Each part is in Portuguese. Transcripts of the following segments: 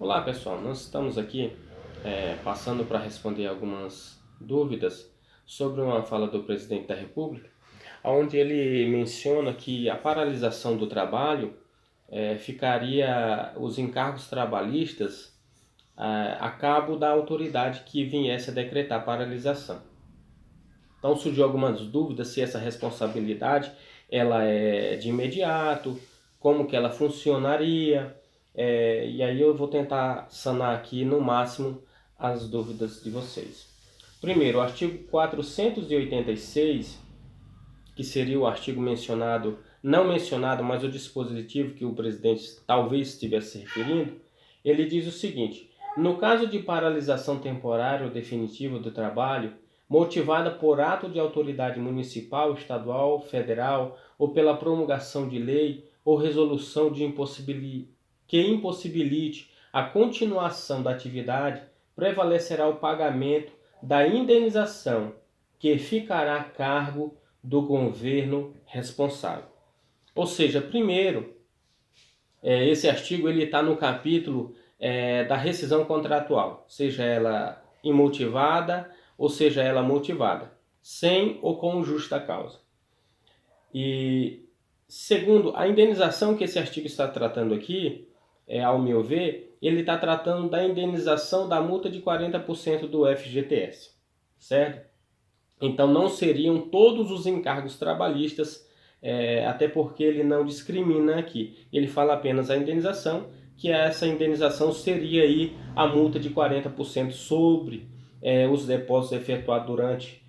Olá pessoal, nós estamos aqui passando para responder algumas dúvidas sobre uma fala do presidente da República, onde ele menciona que a paralisação do trabalho ficaria os encargos trabalhistas a cabo da autoridade que viesse a decretar a paralisação. Então surgiu algumas dúvidas se essa responsabilidade ela é de imediato, como que ela funcionaria. E aí eu vou tentar sanar aqui no máximo as dúvidas de vocês. Primeiro, o artigo 486, que seria o artigo mencionado, não mencionado, mas o dispositivo que o presidente talvez estivesse se referindo, ele diz o seguinte: no caso de paralisação temporária ou definitiva do trabalho, motivada por ato de autoridade municipal, estadual, federal ou pela promulgação de lei ou resolução que impossibilite a continuação da atividade, prevalecerá o pagamento da indenização, que ficará a cargo do governo responsável. Ou seja, primeiro, esse artigo está no capítulo da rescisão contratual, seja ela imotivada ou seja ela motivada, sem ou com justa causa. E segundo, a indenização que esse artigo está tratando aqui, ao meu ver, ele está tratando da indenização da multa de 40% do FGTS, certo? Então não seriam todos os encargos trabalhistas, até porque ele não discrimina aqui. Ele fala apenas a indenização, que essa indenização seria aí a multa de 40% sobre os depósitos efetuados durante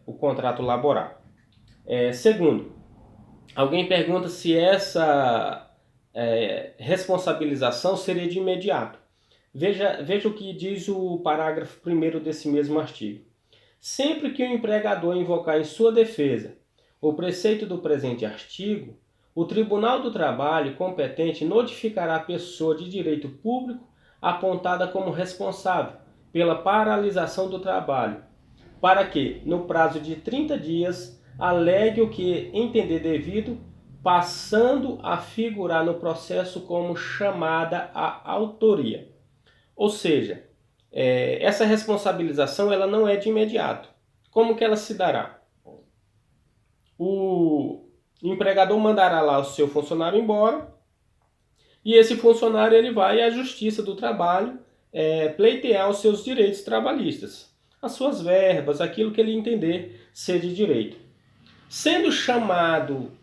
o contrato laboral. Segundo, alguém pergunta se essa responsabilização seria de imediato. Veja o que diz o parágrafo 1º desse mesmo artigo. Sempre que o empregador invocar em sua defesa o preceito do presente artigo, o Tribunal do Trabalho competente notificará a pessoa de direito público apontada como responsável pela paralisação do trabalho, para que, no prazo de 30 dias, alegue o que entender devido, passando a figurar no processo como chamada a autoria. Ou seja, essa responsabilização ela não é de imediato. Como que ela se dará? O empregador mandará lá o seu funcionário embora e esse funcionário ele vai à Justiça do Trabalho pleitear os seus direitos trabalhistas, as suas verbas, aquilo que ele entender ser de direito. Sendo chamado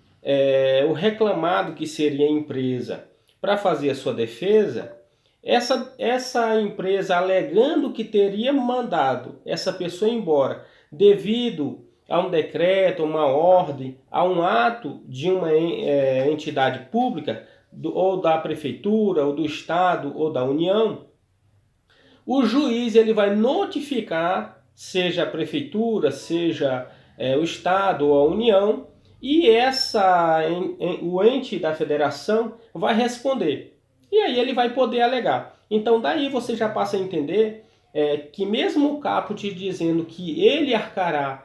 o reclamado, que seria a empresa, para fazer a sua defesa, essa empresa alegando que teria mandado essa pessoa embora devido a um decreto, uma ordem, a um ato de uma entidade pública, ou da prefeitura, ou do estado, ou da União, o juiz ele vai notificar, seja a prefeitura, seja o estado ou a União, e o ente da federação vai responder. E aí ele vai poder alegar. Então daí você já passa a entender que mesmo o caput dizendo que ele arcará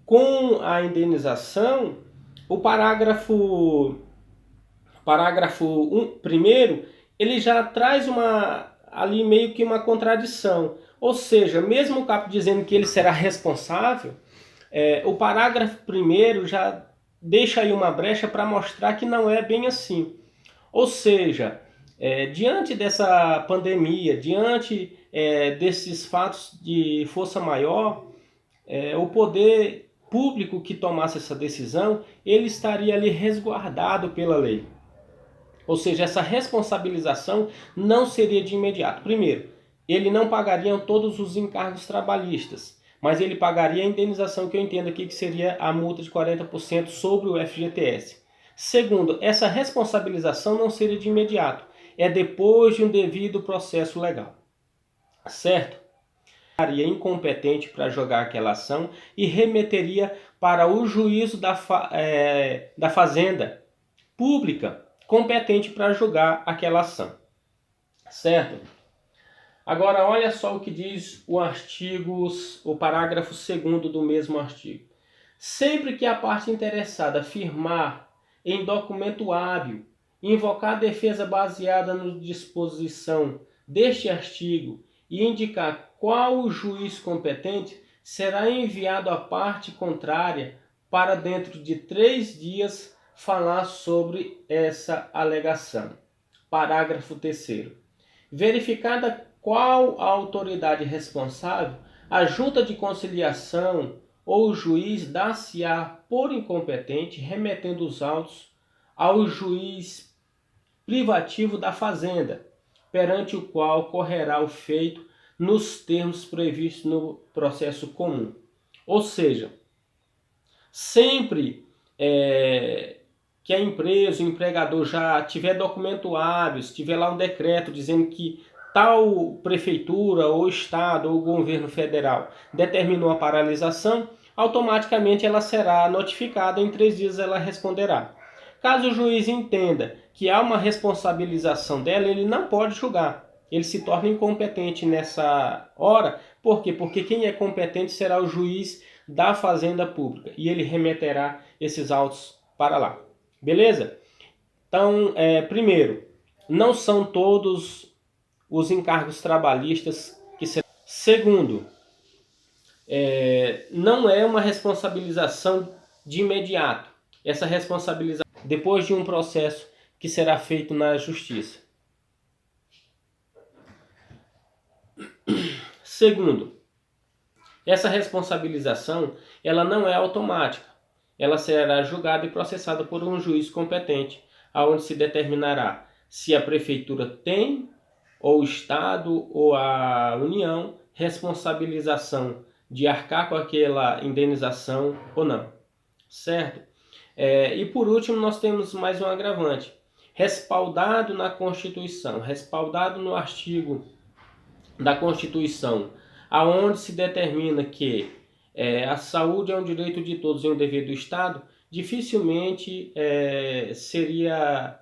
com a indenização, o parágrafo primeiro, ele já traz ali meio que uma contradição. Ou seja, mesmo o caput dizendo que ele será responsável, o parágrafo primeiro já deixa aí uma brecha para mostrar que não é bem assim. Ou seja, diante dessa pandemia, diante desses fatos de força maior, o poder público que tomasse essa decisão, ele estaria ali resguardado pela lei. Ou seja, essa responsabilização não seria de imediato. Primeiro, ele não pagaria todos os encargos trabalhistas, mas ele pagaria a indenização que eu entendo aqui que seria a multa de 40% sobre o FGTS. Segundo, essa responsabilização não seria de imediato, é depois de um devido processo legal. Certo? Seria incompetente para jogar aquela ação e remeteria para o juízo da Fazenda Pública, competente para julgar aquela ação. Certo? Agora olha só o que diz o parágrafo 2º do mesmo artigo. Sempre que a parte interessada firmar em documento hábil invocar defesa baseada na disposição deste artigo e indicar qual o juiz competente, será enviado à parte contrária para dentro de 3 dias falar sobre essa alegação. Parágrafo 3º. Verificada qual a autoridade responsável, a junta de conciliação ou o juiz dar-se-á por incompetente, remetendo os autos ao juiz privativo da fazenda, perante o qual correrá o feito nos termos previstos no processo comum. Ou seja, sempre que a empresa, o empregador já tiver documento hábil, tiver lá um decreto dizendo que tal prefeitura, ou estado, ou governo federal determinou a paralisação, automaticamente ela será notificada, em 3 dias ela responderá. Caso o juiz entenda que há uma responsabilização dela, ele não pode julgar. Ele se torna incompetente nessa hora. Por quê? Porque quem é competente será o juiz da Fazenda Pública e ele remeterá esses autos para lá. Beleza? Então, primeiro, não são todos os encargos trabalhistas que serão. Segundo, não é uma responsabilização de imediato. Essa responsabilização depois de um processo que será feito na justiça. Segundo, essa responsabilização ela não é automática. Ela será julgada e processada por um juiz competente, aonde se determinará se a prefeitura tem, ou o Estado, ou a União, responsabilização de arcar com aquela indenização ou não. Certo? E por último, nós temos mais um agravante. Respaldado na Constituição, respaldado no artigo da Constituição, aonde se determina que a saúde é um direito de todos e um dever do Estado, dificilmente seria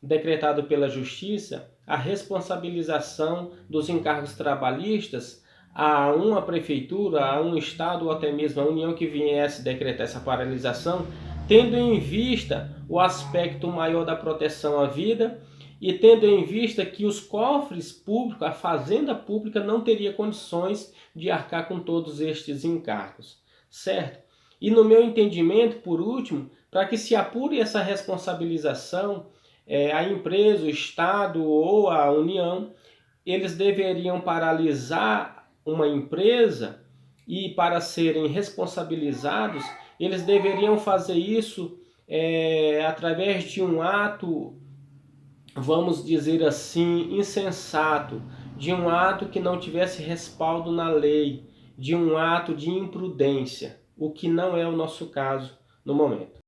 decretado pela Justiça a responsabilização dos encargos trabalhistas a uma prefeitura, a um Estado ou até mesmo a União que viesse decretar essa paralisação, tendo em vista o aspecto maior da proteção à vida e tendo em vista que os cofres públicos, a fazenda pública não teria condições de arcar com todos estes encargos, certo? E no meu entendimento, por último, para que se apure essa responsabilização, a empresa, o Estado ou a União, eles deveriam paralisar uma empresa e para serem responsabilizados, eles deveriam fazer isso através de um ato, vamos dizer assim, insensato, de um ato que não tivesse respaldo na lei, de um ato de imprudência, o que não é o nosso caso no momento.